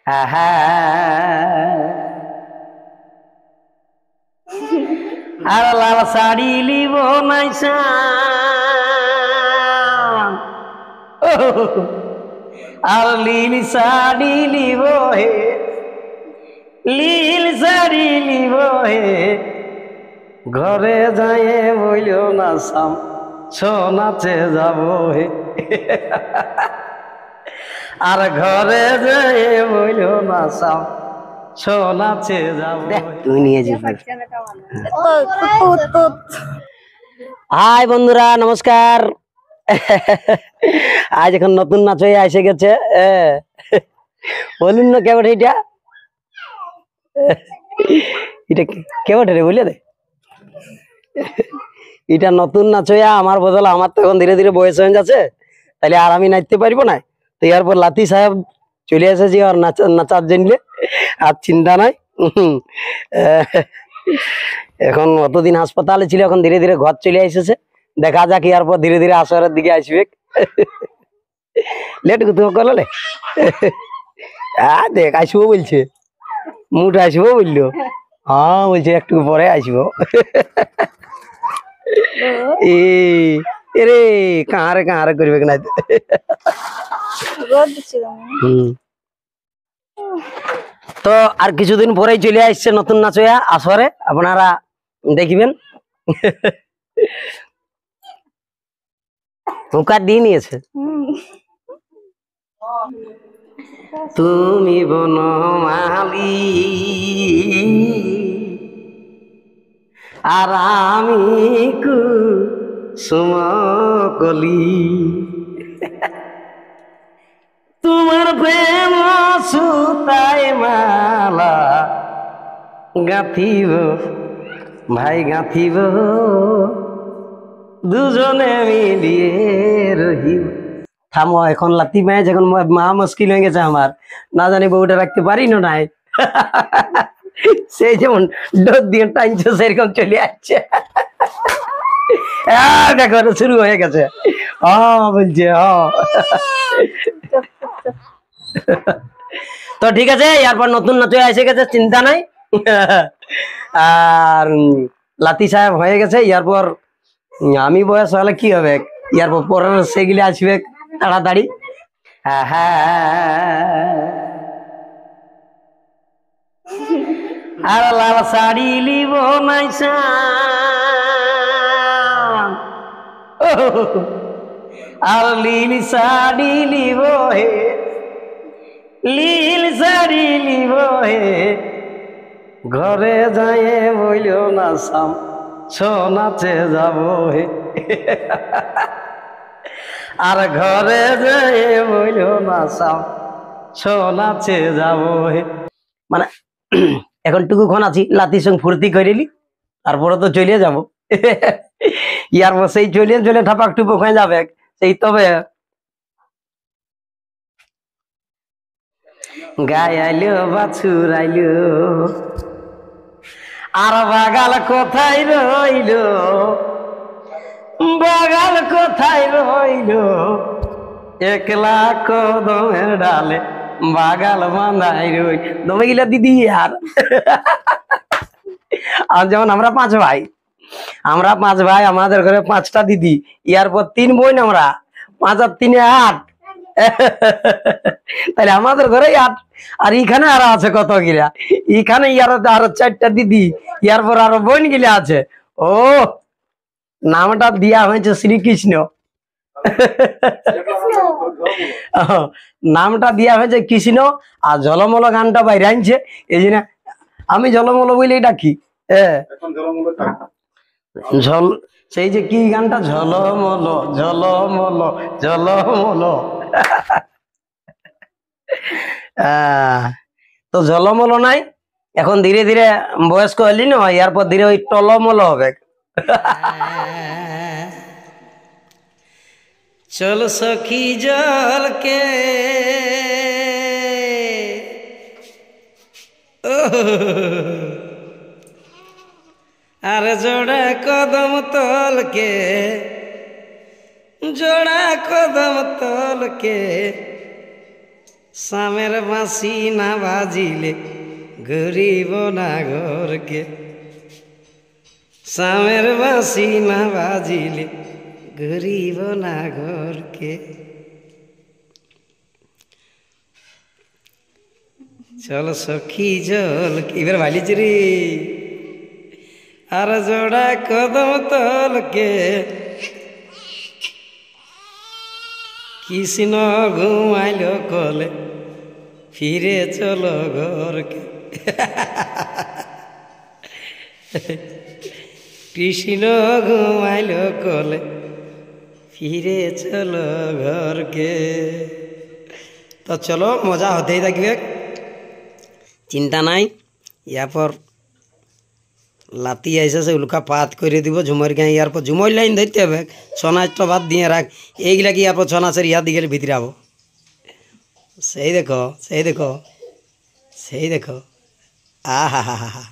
আহা আর লাল শাড়ি লিব নাইসা আর লীল শাড়ি লিব হে লীল শাড়ি লিব হে ঘরে যাইয়ে বইল না সাম সোনাচে যাব হে আর ঘরে যাইয়ে বইল না সাম সোনাচে যাব তুই নিয়ে যাবি। হাই বন্ধুরা, নমস্কার। আজ এখন নতুন নাচ হয়ে এসে গেছে। বলুন না কেবট এটা এটা কেবট রে বলে দে। এটা নতুন নাচ হইয়া আমার বদলে আমার তো এখন ধীরে ধীরে বয়স হয়ে যাচ্ছে, তাহলে আর আমি নাচতে পারবো না। তো এরপর লাতি সাহেব চলে এসেছি আর নাচার জন্য, আর চিন্তা নাই। এখন অতদিন হাসপাতালে ছিল, এখন ধীরে ধীরে ঘর চলে এসেছে। দেখা যাক এরপর ধীরে ধীরে আসরের দিকে আসবে। লেট তুমি করলে দেখ আসবো বলছে, মুঠ আসবো বললো। হ্যাঁ বলছে একটু পরে আসবো। এরে কাহারে কাহারে করবে না। তো আর কিছুদিন পরেই চলে আসছে নতুন নাচ হইয়া আসরে, আপনারা দেখবেন। হুকার দিয়ে নিয়েছে। তুমি বনমালী আর আমি কুসুমকলি, তোমার প্রেম সুতায় মালা গাঁথিব ভাই গাঁথিব, দুজনে মিলিয়ে রহিব। থামো, এখন লাতি মায়ে যখন মহা মুশকিল হয়ে গেছে আমার, না জানি বউটা রাখতে পারি না নাই। সেই যেমন ডোর দিয়ে টাইনছে সেরকম চলে আসছে। দেখো শুরু হয়ে গেছে। বলছে তো ঠিক আছে, এরপর নতুন নাচ এসে গেছে, চিন্তা নাই। আর লাতি সাহেব হয়ে গেছে, এরপর আমি বয়স হলে কি হবে, এরপর পরের সেগুলি আসবে তাড়াতাড়ি। আর লাল শাড়ি লিব নাইসা আর লীল শাড়ি লিব হে লীল শাড়ি লিব হে ঘরে যাইয়ে বইল না সাম সোনাচে যাব হে আর ঘরে যাইয়ে বইল না সাম সোনাচে যাব হে। মানে এখন টুকুক্ষণ আছি, লাতির সঙ্গে ফুর্তি করিলি, তারপরে তো চলে যাবো। ইয়ার সেই চলে ঠাপাক টুপুক হয়ে যাবে সেই। তবে গায়ে আইলো বাছুর আইলো আর বাগাল কোথায় রইল, বাগাল কোথায় রইল, একলা কদমের ডালে বাগাল বাঁধাই রই। দমে গিলা দিদি আর যেমন আমরা পাঁচ ভাই, আমাদের ঘরে পাঁচটা দিদি, ইয়ার পর 3 বোন, আমরা 5 আর 3 8। তাহলে আমাদের ঘরে 8, আর এখানে আরো আছে কত গিলা, এখানে ইয়ার আরো 4টা দিদি, ইয়ার পর আরো বোন গিলা আছে। ও নামটা দিয়া হয়েছে শ্রীকৃষ্ণ। নামটা দিয়া হয়েছে কৃষ্ণ, আর ঝলমল গানটা বাইরে আনছে, এই জন্য আমি ঝলমল বলেই ডাকি। ঝল সেই যে কি গানটা, ঝলমল ঝলমল ঝলমল। তো ঝলমল নাই, এখন ধীরে ধীরে বয়স্ক হলি না, এরপর ধীরে ওই টলমল হবে। চল সখী জলকে আর জোড়া কদম তলকে, জোড়া কদম তলকে সামের বাঁশি না বাজিলে গরিব না ঘরকে, সামের বাঁশি না বাজিলে গরিব না ঘরকে। চল সখী জল, এবার ভালিছি রে। আর জোড়া কদম তলকে কৃষ্ণ ঘুমাইল কলে, ফিরে চলো ঘরকে। কৃষ্ণ ঘুমাইল কলে, ফিরে চলো ঘরকে। তো চলো মজা হতেই থাকবে, চিন্তা নাই। ইয়ারপর লাতি আইসে উল্কা পাত করে দিব ঝুমর গাঁ। ইয়ারপর ঝুমর লাইন ধরতে হবে, ছনাচটা বাদ দিয়ে রাখ। এইগুলা কি ইয়ারপর ছনাচের ইয়ার দিকে ভিতরে আবো। সেই দেখো, সেই দেখো, সেই দেখো, আহা হা হা হা।